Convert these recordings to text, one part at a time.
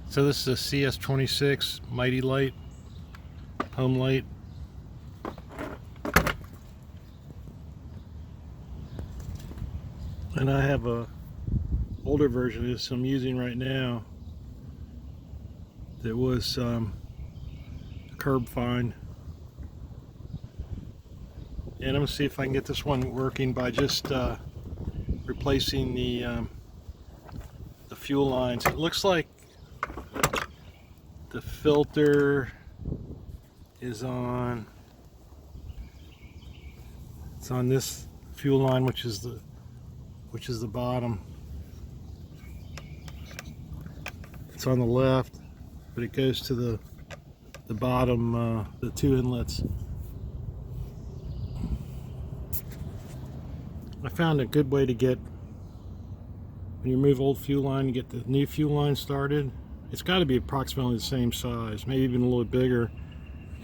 So this is a CS26 Mighty Light, home light. And I have a older version of this I'm using right now that was curb find. And I'm going to see if I can get this one working by just replacing the fuel lines. It looks like the filter is on, it's on this fuel line, which is the bottom. It's on the left, but it goes to the bottom, the two inlets. I found a good way to get, when you remove old fuel line, you get the new fuel line started. It's got to be approximately the same size, maybe even a little bit bigger,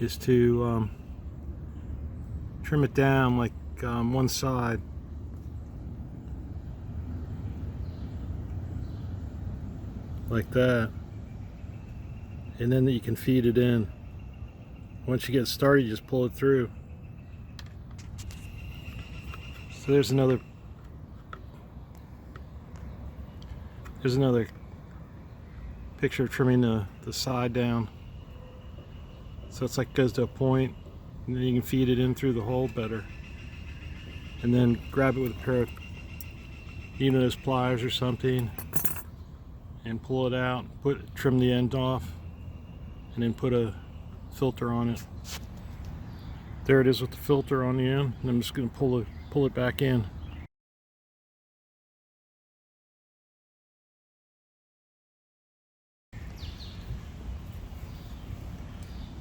is to trim it down like one side. Like that. And then you can feed it in. Once you get started, you just pull it through. So there's another picture of trimming the side down. So it's like it goes to a point, and then you can feed it in through the hole better. And then grab it with a pair of those pliers or something and pull it out, trim the end off, and then put a filter on it. There it is with the filter on the end, and I'm just going to pull it back in.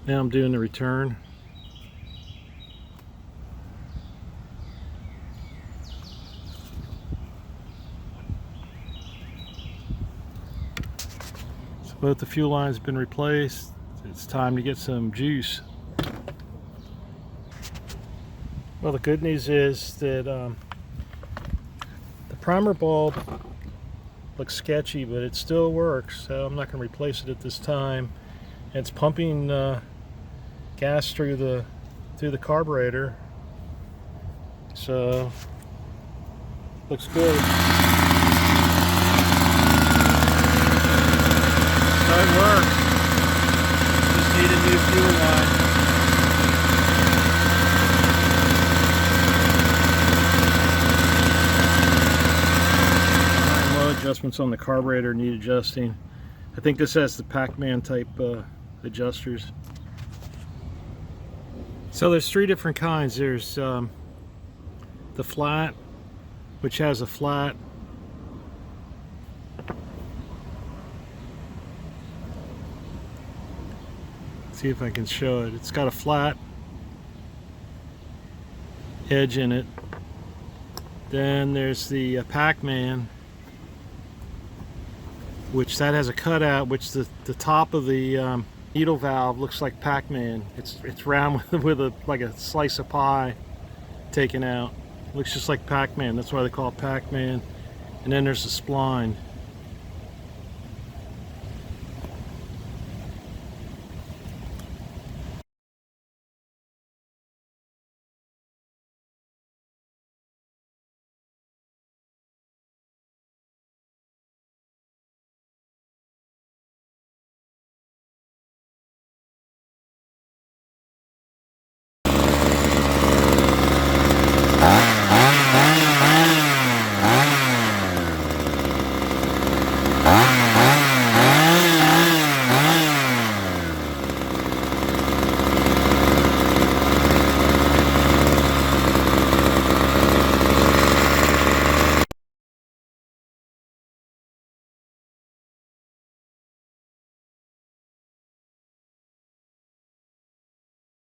Now I'm doing the return. So both the fuel lines have been replaced. It's time to get some juice. Well, the good news is that the primer bulb looks sketchy, but it still works, so I'm not going to replace it at this time. And it's pumping gas through the carburetor, so looks good. So it works. Just need a new fuel line. Adjustments on the carburetor need adjusting. I think this has the Pac-Man type adjusters. So there's three different kinds. There's the flat, which has a flat see if I can show it. It's got a flat edge in it. Then there's the Pac-Man, which that has a cutout, which the top of the needle valve looks like Pac-Man. It's round with like a slice of pie taken out. Looks just like Pac-Man. That's why they call it Pac-Man. And then there's the spline.